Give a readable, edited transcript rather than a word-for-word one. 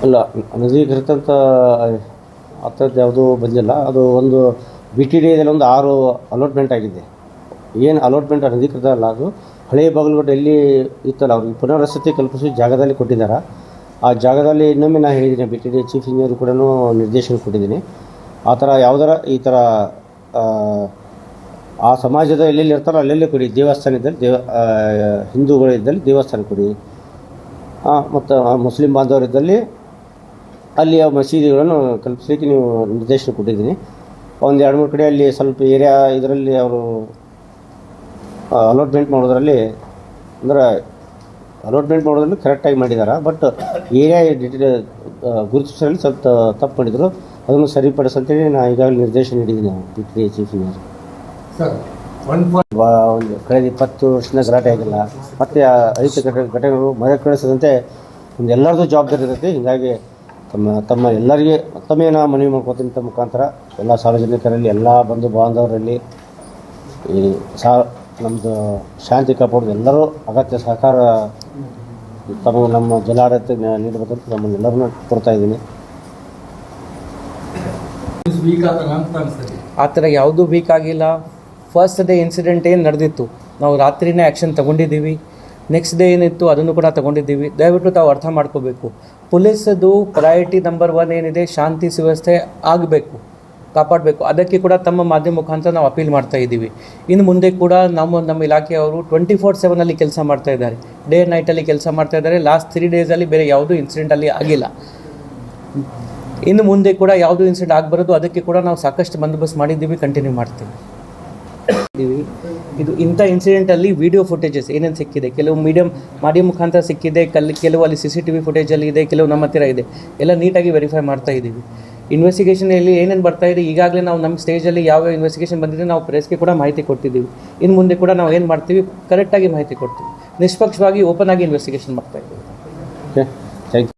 ಅಲ್ಲ, ಅನಧಿಕೃತ ಅಂತ ಆ ಥರದ್ದು ಯಾವುದೂ ಬಂದಿಲ್ಲ. ಅದು ಒಂದು ಬಿ ಟಿ ಡಿ ಎದಲ್ಲಿ ಒಂದು 6 ಅಲಾಟ್ಮೆಂಟ್ ಆಗಿದೆ. ಏನು ಅಲಾಟ್ಮೆಂಟ್ ಅನಧಿಕೃತ ಅಲ್ಲ, ಅದು ಹಳೆಯ ಬಾಗಲಕೋಟೆ ಎಲ್ಲಿ ಇತ್ತಲ್ಲ, ಅವ್ರಿಗೆ ಪುನರ್ವಸತಿ ಕಲ್ಪಿಸಿ ಜಾಗದಲ್ಲಿ ಕೊಟ್ಟಿದ್ದಾರೆ. ಆ ಜಾಗದಲ್ಲಿ ಇನ್ನೊಮ್ಮೆ ನಾನು ಹೇಳಿದ್ದೀನಿ, B T D chief engineer ಕೂಡ ನಿರ್ದೇಶನ ಕೊಟ್ಟಿದ್ದೀನಿ. ಆ ಥರ ಯಾವುದರ ಈ ಥರ ಆ ಸಮಾಜದ ಎಲ್ಲೆಲ್ಲಿ ಇರ್ತಾರೋ ಅಲ್ಲೆಲ್ಲಿ ಕೊಡಿ. ದೇವಸ್ಥಾನ ಇದ್ದಲ್ಲಿ ಹಿಂದೂಗಳಿದ್ದಲ್ಲಿ ದೇವಸ್ಥಾನ ಕೊಡಿ, ಮತ್ತು ಮುಸ್ಲಿಂ ಬಾಂಧವರಿದ್ದಲ್ಲಿ ಅಲ್ಲಿ ಮಸೀದಿಗಳನ್ನು ಕಲ್ಪಿಸಲಿಕ್ಕೆ ನೀವು ನಿರ್ದೇಶನ ಕೊಟ್ಟಿದ್ದೀನಿ. ಒಂದು 2-3 ಕಡೆ ಅಲ್ಲಿ ಸ್ವಲ್ಪ ಏರಿಯಾ ಇದರಲ್ಲಿ ಅವರು ಅಲಾಟ್ಮೆಂಟ್ ಮಾಡೋದ್ರಲ್ಲಿ ಮಾಡೋದ್ರಲ್ಲಿ ಕರೆಕ್ಟಾಗಿ ಮಾಡಿದ್ದಾರೆ. ಬಟ್ ಏರಿಯಾ ಗುರುತಿಸೋದ್ರಲ್ಲಿ ಸ್ವಲ್ಪ ತಪ್ಪು ಮಾಡಿದರು. ಅದನ್ನು ಸರಿಪಡಿಸಂತೇಳಿ ನಾನು ಈಗಾಗಲೇ ನಿರ್ದೇಶನ ನೀಡಿದ್ದೀನಿ B T D chief engineer. ಒಂದು ಕಳೆದ 20 ವರ್ಷದ ಗಲಾಟೆ ಆಗಿಲ್ಲ, ಮತ್ತು ಅಹಿತ ಘಟನೆಗಳು ಮರುಕಳಿಸದಂತೆ ಒಂದು ಎಲ್ಲರದ್ದು ಜವಾಬ್ದಾರಿ ಇರುತ್ತೆ. ಹೀಗಾಗಿ ತಮ್ಮ ಎಲ್ಲರಿಗೆ ಮತ್ತೊಮ್ಮೆ ನಾನು ಮನವಿ ಮಾಡ್ಕೋತೀನಿ, ತಮ್ಮ ಮುಖಾಂತರ ಎಲ್ಲ ಸಾರ್ವಜನಿಕರಲ್ಲಿ, ಎಲ್ಲ ಬಂಧು ಬಾಂಧವರಲ್ಲಿ ಈ ನಮ್ಮದು ಶಾಂತಿ ಕಾಪಾಡೋದು ಎಲ್ಲರೂ ಅಗತ್ಯ ಸಹಕಾರ ನಮ್ಮ ಜಿಲ್ಲಾಡಳಿತ ನೀಡಬೇಕಂತ ನಮ್ಮನ್ನೆಲ್ಲರನ್ನೂ ಕೊಡ್ತಾ ಇದ್ದೀನಿ. ಆ ಥರ ಯಾವುದೂ ವೀಕ್ ಆಗಿಲ್ಲ. ಫಸ್ಟ್ ಡೇ ಇನ್ಸಿಡೆಂಟ್ ಏನು ನಡೆದಿತ್ತು, ನಾವು ರಾತ್ರಿನೇ ಆ್ಯಕ್ಷನ್ ತೊಗೊಂಡಿದ್ದೀವಿ. ನೆಕ್ಸ್ಟ್ ಡೇ ಏನಿತ್ತು ಅದನ್ನು ಕೂಡ ತೊಗೊಂಡಿದ್ದೀವಿ. ದಯವಿಟ್ಟು ತಾವು ಅರ್ಥ ಮಾಡ್ಕೋಬೇಕು, ಪೊಲೀಸದು ಪ್ರಯಾರಿಟಿ ನಂಬರ್ 1 ಏನಿದೆ, ಶಾಂತಿ ಸುವ್ಯವಸ್ಥೆ ಆಗಬೇಕು, ಕಾಪಾಡಬೇಕು. ಅದಕ್ಕೆ ಕೂಡ ತಮ್ಮ ಮಾಧ್ಯಮ ಮುಖಾಂತರ ನಾವು ಅಪೀಲ್ ಮಾಡ್ತಾ ಇದ್ದೀವಿ. ಇನ್ನು ಮುಂದೆ ಕೂಡ ನಮ್ಮ ಇಲಾಖೆಯವರು 24/7 ಕೆಲಸ ಮಾಡ್ತಾ ಇದ್ದಾರೆ, ಡೇ ನೈಟಲ್ಲಿ ಕೆಲಸ ಮಾಡ್ತಾ ಇದ್ದಾರೆ. ಲಾಸ್ಟ್ 3 ಡೇಸಲ್ಲಿ ಬೇರೆ ಯಾವುದೂ ಇನ್ಸಿಡೆಂಟಲ್ಲಿ ಆಗಿಲ್ಲ. ಇನ್ನು ಮುಂದೆ ಕೂಡ ಯಾವುದೂ ಇನ್ಸಿಡೆಂಟ್ ಆಗಬಾರದು, ಅದಕ್ಕೆ ಕೂಡ ನಾವು ಸಾಕಷ್ಟು ಬಂದೋಬಸ್ತ್ ಮಾಡಿದ್ದೀವಿ, ಕಂಟಿನ್ಯೂ ಮಾಡ್ತೀವಿ. ಇದು ಇಂಥ ಇನ್ಸಿಡೆಂಟಲ್ಲಿ ವಿಡಿಯೋ ಫುಟೇಜಸ್ ಏನೇನು ಸಿಕ್ಕಿದೆ, ಕೆಲವು ಮಾಧ್ಯಮ ಮುಖಾಂತರ ಸಿಕ್ಕಿದೆ, ಕೆಲವು ಅಲ್ಲಿ CCTV ಫುಟೇಜಲ್ಲಿ ಇದೆ, ಕೆಲವು ನಮ್ಮ ಹತ್ತಿರ ಇದೆ. ಎಲ್ಲ ನೀಟಾಗಿ ವೆರಿಫೈ ಮಾಡ್ತಾ ಇದ್ದೀವಿ. ಇನ್ವೆಸ್ಟಿಗೇಷನಲ್ಲಿ ಏನೇನು ಬರ್ತಾ ಇದೆ, ಈಗಾಗಲೇ ನಾವು ನಮ್ಮ ಸ್ಟೇಜಲ್ಲಿ ಯಾವ ಇನ್ವೆಸ್ಟಿಗೇಷನ್ ಬಂದಿದೆ ನಾವು ಪ್ರೆಸ್ಗೆ ಕೂಡ ಮಾಹಿತಿ ಕೊಟ್ಟಿದ್ದೀವಿ. ಇನ್ನು ಮುಂದೆ ಕೂಡ ನಾವು ಏನು ಮಾಡ್ತೀವಿ, ಕರೆಕ್ಟಾಗಿ ಮಾಹಿತಿ ಕೊಡ್ತೀವಿ. ನಿಷ್ಪಕ್ಷವಾಗಿ ಓಪನ್ ಆಗಿ ಇನ್ವೆಸ್ಟಿಗೇಷನ್ ಮಾಡ್ತಾ ಇದ್ದೀವಿ. Thank you.